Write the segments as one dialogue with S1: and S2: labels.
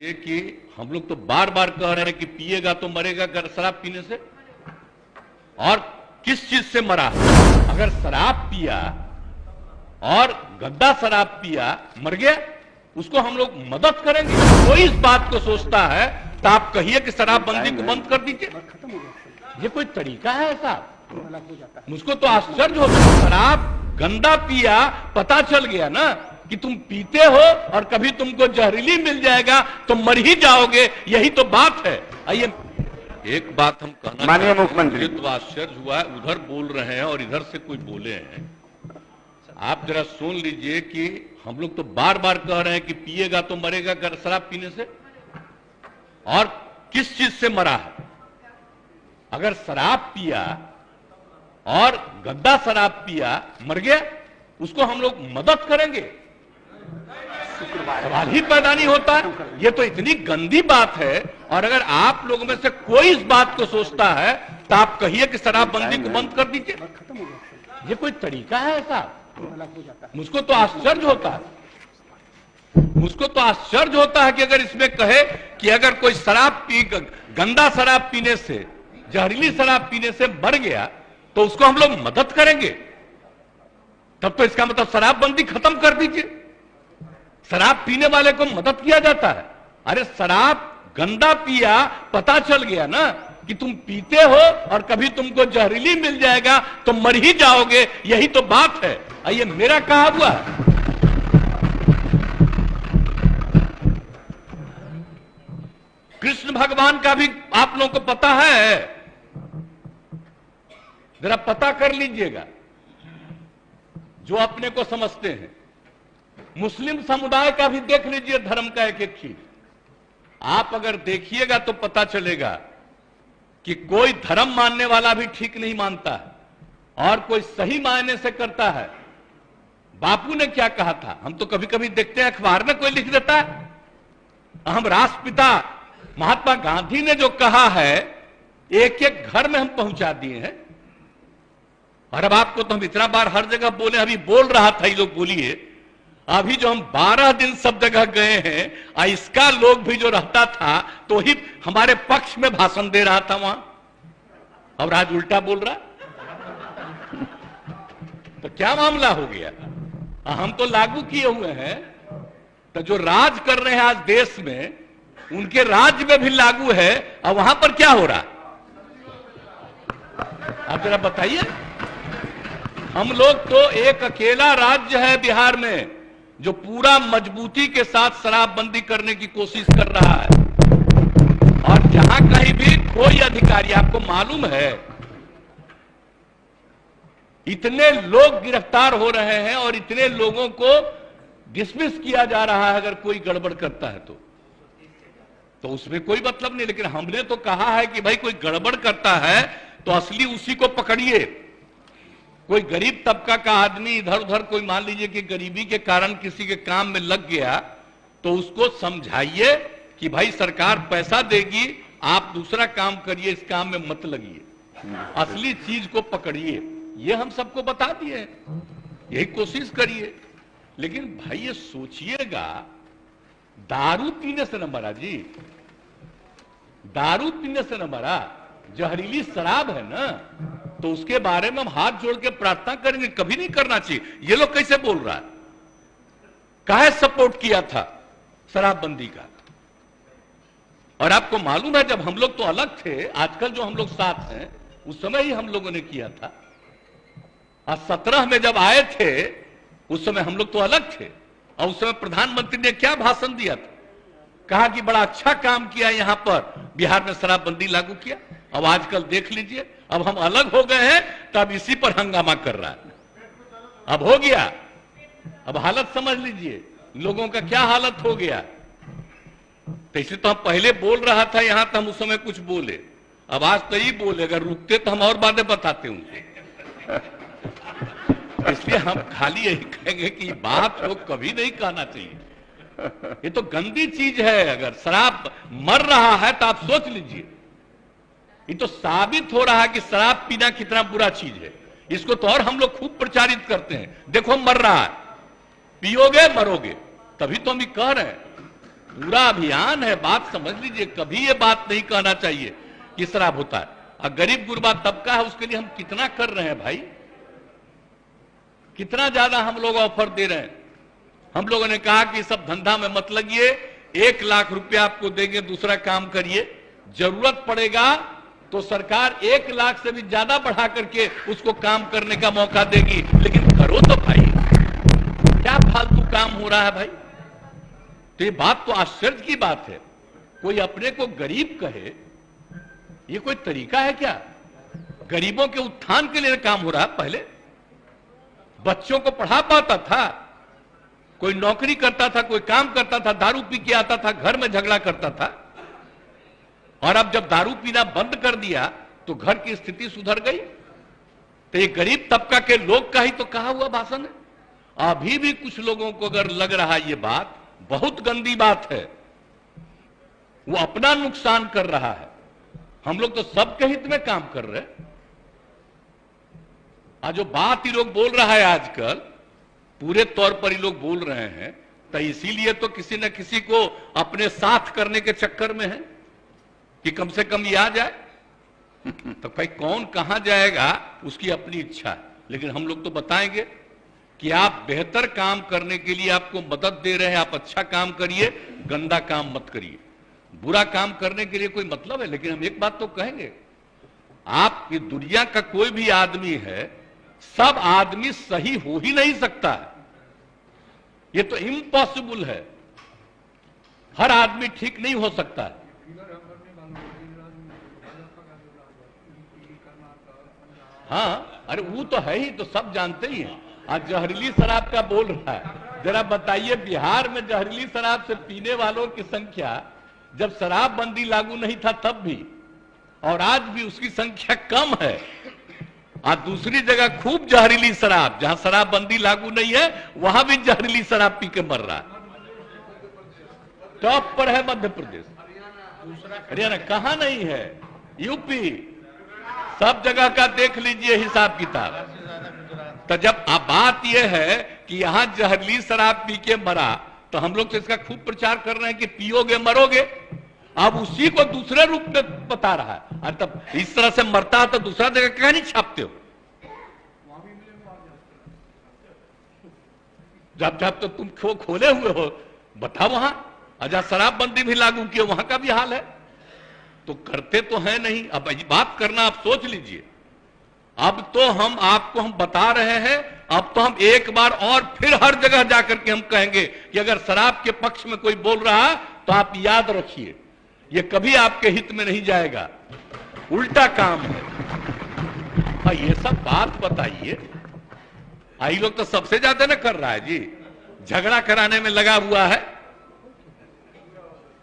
S1: ये कि हम लोग तो बार बार कह रहे हैं कि पिएगा तो मरेगा अगर शराब पीने से। और किस चीज से मरा? अगर शराब पिया और गंदा शराब पिया मर गया, उसको हम लोग मदद करेंगे। कोई इस बात को सोचता है तो आप कहिए कि शराबबंदी को बंद कर दीजिए। ये कोई तरीका है ऐसा? मुझको तो आश्चर्य होता है। शराब गंदा पिया, पता चल गया ना कि तुम पीते हो और कभी तुमको जहरीली मिल जाएगा तो मर ही जाओगे, यही तो बात है। आइए एक बात हम कहना,
S2: माननीय मुख्यमंत्री,
S1: तो आश्चर्य हुआ है, उधर बोल रहे हैं और इधर से कोई बोले हैं। आप जरा सुन लीजिए कि हम लोग तो बार बार कह रहे हैं कि पिएगा तो मरेगा अगर शराब पीने से। और किस चीज से मरा है? अगर शराब पिया और गंदा शराब पिया मर गया, उसको हम लोग मदद करेंगे। सवाल ही पैदा नहीं होता। ये तो इतनी गंदी बात है। और अगर आप लोगों में से कोई इस बात को सोचता है तो आप कहिए कि शराबबंदी को बंद कर दीजिए। ये कोई तरीका है ऐसा? मुझको तो आश्चर्य होता है। मुझको तो आश्चर्य होता है कि अगर इसमें कहे कि अगर कोई शराब पी, गंदा शराब पीने से, जहरीली शराब पीने से मर गया तो उसको हम लोग मदद करेंगे, तब तो इसका मतलब शराबबंदी खत्म कर दीजिए। शराब पीने वाले को मदद किया जाता है। अरे शराब गंदा पिया, पता चल गया ना कि तुम पीते हो और कभी तुमको जहरीली मिल जाएगा तो मर ही जाओगे, यही तो बात है। ये मेरा कहा हुआ है। कृष्ण भगवान का भी आप लोगों को पता है, जरा पता कर लीजिएगा जो अपने को समझते हैं। मुस्लिम समुदाय का भी देख लीजिए, धर्म का एक एक चीज आप अगर देखिएगा तो पता चलेगा कि कोई धर्म मानने वाला भी ठीक नहीं मानता है और कोई सही मायने से करता है। बापू ने क्या कहा था? हम तो कभी कभी देखते हैं अखबार में कोई लिख देता है। हम राष्ट्रपिता महात्मा गांधी ने जो कहा है, एक एक घर में हम पहुंचा दिए हैं। और अब आपको तो हम इतना बार हर जगह बोले, अभी बोल रहा था, ये लोग बोलिए, अभी जो हम 12 दिन सब जगह गए हैं, इसका लोग भी जो रहता था तो ही हमारे पक्ष में भाषण दे रहा था वहां, और आज उल्टा बोल रहा। तो क्या मामला हो गया? हम तो लागू किए हुए हैं, तो जो राज कर रहे हैं आज देश में, उनके राज्य में भी लागू है। और वहां पर क्या हो रहा, आप जरा बताइए। हम लोग तो एक अकेला राज्य है बिहार में जो पूरा मजबूती के साथ शराबबंदी करने की कोशिश कर रहा है। और जहां कहीं भी कोई अधिकारी, आपको मालूम है इतने लोग गिरफ्तार हो रहे हैं और इतने लोगों को डिसमिस किया जा रहा है अगर कोई गड़बड़ करता है तो उसमें कोई मतलब नहीं। लेकिन हमने तो कहा है कि भाई कोई गड़बड़ करता है तो असली उसी को पकड़िए। कोई गरीब तबका का आदमी इधर उधर, कोई मान लीजिए कि गरीबी के कारण किसी के काम में लग गया, तो उसको समझाइए कि भाई सरकार पैसा देगी, आप दूसरा काम करिए, इस काम में मत लगिए, असली चीज को पकड़िए। ये हम सबको बता दिए, यही कोशिश करिए। लेकिन भाई ये सोचिएगा, दारू पीने से न मरा जी, दारू पीने से न मरा, जहरीली शराब है ना, तो उसके बारे में हम हाथ जोड़ के प्रार्थना करेंगे। कभी नहीं करना चाहिए। ये लोग कैसे बोल रहा है? काहे सपोर्ट किया था शराबबंदी का? और आपको मालूम है जब हम लोग तो अलग थे, आजकल जो हम लोग साथ हैं, उस समय ही हम लोगों ने किया था। और 17 में जब आए थे उस समय हम लोग तो अलग थे। और उस समय प्रधानमंत्री ने क्या भाषण दिया था? कहा कि बड़ा अच्छा काम किया, यहां पर बिहार में शराबबंदी लागू किया। अब आजकल देख लीजिए, अब हम अलग हो गए हैं तब इसी पर हंगामा कर रहा है। अब हो गया, अब हालत समझ लीजिए लोगों का क्या हालत हो गया। तो इसलिए तो हम पहले बोल रहा था यहां, तो हम उस समय कुछ बोले, अब आज तो ही बोले। अगर रुकते तो हम और बातें बताते उनसे। इसलिए हम खाली यही कहेंगे कि बात को कभी नहीं कहना चाहिए। ये तो गंदी चीज है। अगर शराब मर रहा है तो आप सोच लीजिए, ये तो साबित हो रहा है कि शराब पीना कितना बुरा चीज है। इसको तो और हम लोग खूब प्रचारित करते हैं, देखो मर रहा है, पियोगे मरोगे। तभी तो हम कह रहे हैं पूरा अभियान है। बात समझ लीजिए, कभी ये बात नहीं कहना चाहिए कि शराब होता है। और गरीब गुरबा तबका है, उसके लिए हम कितना कर रहे हैं भाई, कितना ज्यादा हम लोग ऑफर दे रहे हैं। हम लोगों ने कहा कि सब धंधा में मत लगिए, 1 लाख रुपया आपको देंगे, दूसरा काम करिए, जरूरत पड़ेगा तो सरकार 1 लाख से भी ज्यादा बढ़ा करके उसको काम करने का मौका देगी, लेकिन करो तो भाई। क्या फालतू काम हो रहा है भाई। तो ये बात तो आश्चर्य की बात है, कोई अपने को गरीब कहे, ये कोई तरीका है क्या। गरीबों के उत्थान के लिए काम हो रहा है। पहले बच्चों को पढ़ा पाता था, कोई नौकरी करता था, कोई काम करता था, दारू पी के आता था, घर में झगड़ा करता था। और अब जब दारू पीना बंद कर दिया तो घर की स्थिति सुधर गई। तो ये गरीब तबका के लोग का ही तो कहा हुआ भाषण है। अभी भी कुछ लोगों को अगर लग रहा है ये बात बहुत गंदी बात है, वो अपना नुकसान कर रहा है। हम लोग तो सबके हित में काम कर रहे हैं। आज जो बात ही लोग बोल रहा है आजकल, पूरे तौर पर ही लोग बोल रहे हैं, तो इसीलिए तो किसी न किसी को अपने साथ करने के चक्कर में है कि कम से कम ये आ जाए। तो भाई कौन कहां जाएगा उसकी अपनी इच्छा है, लेकिन हम लोग तो बताएंगे कि आप बेहतर काम करने के लिए आपको मदद दे रहे हैं, आप अच्छा काम करिए, गंदा काम मत करिए। बुरा काम करने के लिए कोई मतलब है, लेकिन हम एक बात तो कहेंगे, आप ये दुनिया का कोई भी आदमी है, सब आदमी सही हो ही नहीं सकता है, ये तो इम्पॉसिबल है। हर आदमी ठीक नहीं हो सकता है। हाँ, अरे वो तो है ही, तो सब जानते ही हैं। आज जहरीली शराब का बोल रहा है, जरा बताइए बिहार में जहरीली शराब से पीने वालों की संख्या जब शराबबंदी लागू नहीं था तब भी, और आज भी उसकी संख्या कम है। आज दूसरी जगह खूब जहरीली शराब, जहां शराबबंदी लागू नहीं है वहां भी जहरीली शराब पी के मर रहा है। टॉप पर है मध्य प्रदेश, हरियाणा कहां नहीं है, यूपी, सब जगह का देख लीजिए हिसाब किताब। तो जब अब बात यह है कि यहां जहरीली शराब पी के मरा, तो हम लोग तो इसका खूब प्रचार कर रहे हैं कि पियोगे मरोगे। अब उसी को दूसरे रूप में बता रहा है। अरे तब इस तरह से मरता है तो दूसरा जगह क्या नहीं छापते हो। जब जब तो तुम खोले हुए हो, बताओ वहां अजा शराबबंदी भी लागू किया, वहां का भी हाल है। तो करते तो है नहीं। अब बात करना आप सोच लीजिए। अब तो हम आपको हम बता रहे हैं, अब तो हम एक बार और फिर हर जगह जाकर के हम कहेंगे कि अगर शराब के पक्ष में कोई बोल रहा है तो आप याद रखिए, ये कभी आपके हित में नहीं जाएगा, उल्टा काम है। हाँ, ये सब बात बताइए। आई लोग तो सबसे ज्यादा ना कर रहा है जी, झगड़ा कराने में लगा हुआ है,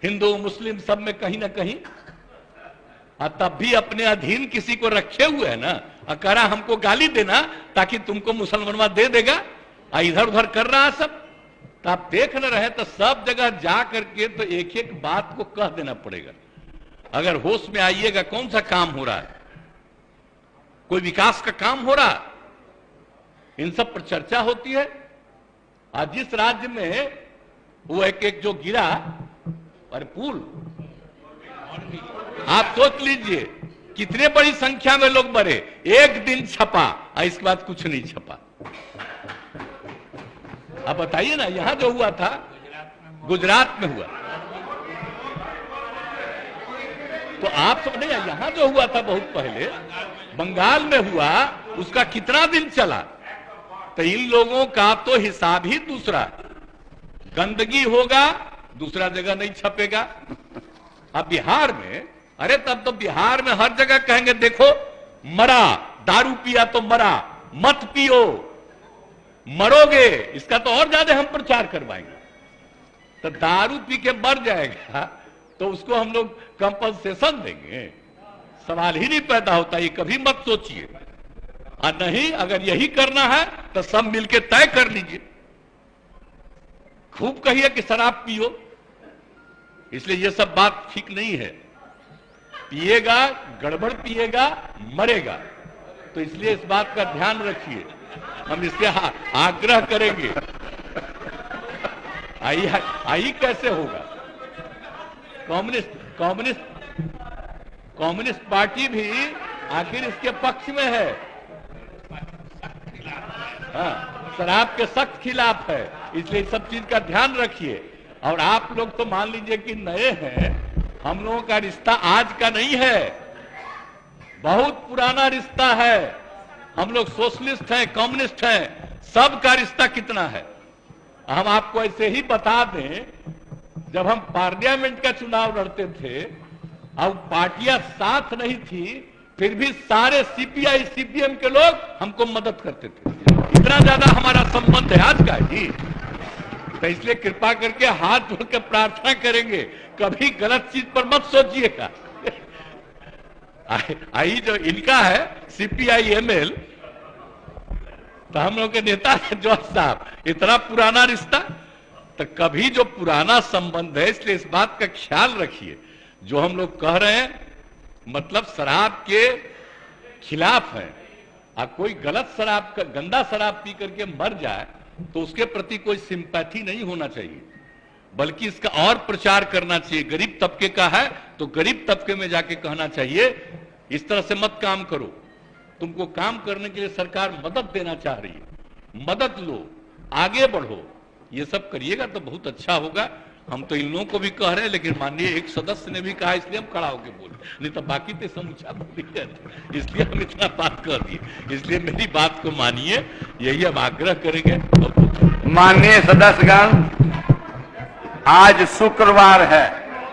S1: हिंदू मुस्लिम सब में कहीं ना कहीं। तब भी अपने अधीन किसी को रखे हुए है ना, करा हमको गाली देना ताकि तुमको मुसलमानवा दे देगा, इधर उधर कर रहा है सब। तो आप देख न रहे तो सब जगह जा करके तो एक एक बात को कह देना पड़ेगा। अगर होश में आइएगा, कौन सा काम हो रहा है, कोई विकास का काम हो रहा है, इन सब पर चर्चा होती है। आज जिस राज्य में वो एक जो गिरा, अरे पुल, आप सोच लीजिए कितने बड़ी संख्या में लोग मरे, एक दिन छपा और इसके बाद कुछ नहीं छपा। आप बताइए ना, यहां जो हुआ था गुजरात में हुआ, तो आप सब नहीं, यहां जो हुआ था बहुत पहले बंगाल में हुआ, उसका कितना दिन चला। तो इन लोगों का तो हिसाब ही दूसरा, गंदगी होगा दूसरा जगह नहीं छपेगा। अब बिहार में, अरे तब तो बिहार में हर जगह कहेंगे देखो मरा, दारू पिया तो मरा, मत पियो मरोगे, इसका तो और ज्यादा हम प्रचार करवाएंगे। तो दारू पी के मर जाएगा तो उसको हम लोग कंपनसेशन देंगे, सवाल ही नहीं पैदा होता। ये कभी मत सोचिए। और नहीं, अगर यही करना है तो सब मिलके तय कर लीजिए, खूब कहिए कि शराब पियो। इसलिए ये सब बात ठीक नहीं है। पिएगा, गड़बड़ पिएगा, मरेगा। तो इसलिए इस बात का ध्यान रखिए, हम इससे आग्रह करेंगे। आई कैसे होगा, कम्युनिस्ट कम्युनिस्ट कम्युनिस्ट पार्टी भी आखिर इसके पक्ष में है। हाँ, शराब के सख्त खिलाफ है, इसलिए सब चीज का ध्यान रखिए। और आप लोग तो मान लीजिए कि नए हैं, हम लोगों का रिश्ता आज का नहीं है, बहुत पुराना रिश्ता है। हम लोग सोशलिस्ट हैं, कम्युनिस्ट हैं, सबका रिश्ता कितना है। हम आपको ऐसे ही बता दें, जब हम पार्लियामेंट का चुनाव लड़ते थे, अब पार्टियां साथ नहीं थी, फिर भी सारे सीपीआई सीपीएम के लोग हमको मदद करते थे। इतना ज्यादा हमारा संबंध है आज का जी। तो इसलिए कृपा करके हाथ जोड़ के प्रार्थना करेंगे, कभी गलत चीज पर मत सोचिएगा। आई जो इनका है सीपीआई एमएल, तो हम लोग के नेता है जॉर्ज साहब, इतना पुराना रिश्ता। तो कभी जो पुराना संबंध है, इसलिए इस बात का ख्याल रखिए। जो हम लोग कह रहे हैं मतलब शराब के खिलाफ है। कोई गलत शराब का गंदा शराब पी करके मर जाए तो उसके प्रति कोई सिंपैथी नहीं होना चाहिए, बल्कि इसका और प्रचार करना चाहिए। गरीब तबके का है तो गरीब तबके में जाके कहना चाहिए इस तरह से मत काम करो, तुमको काम करने के लिए सरकार मदद देना चाह रही है, मदद लो, आगे बढ़ो। ये सब करिएगा तो बहुत अच्छा होगा। हम तो इन लोगों को भी कह रहे हैं, लेकिन माननीय एक सदस्य ने भी कहा, इसलिए हम खड़ा होकर बोले, नहीं तो बाकी तो समूचा बोल रहे, इसलिए हम इतना बात कर दिए। इसलिए मेरी बात को मानिए, यही हम आग्रह करेंगे।
S2: माननीय सदस्यगण, आज शुक्रवार है,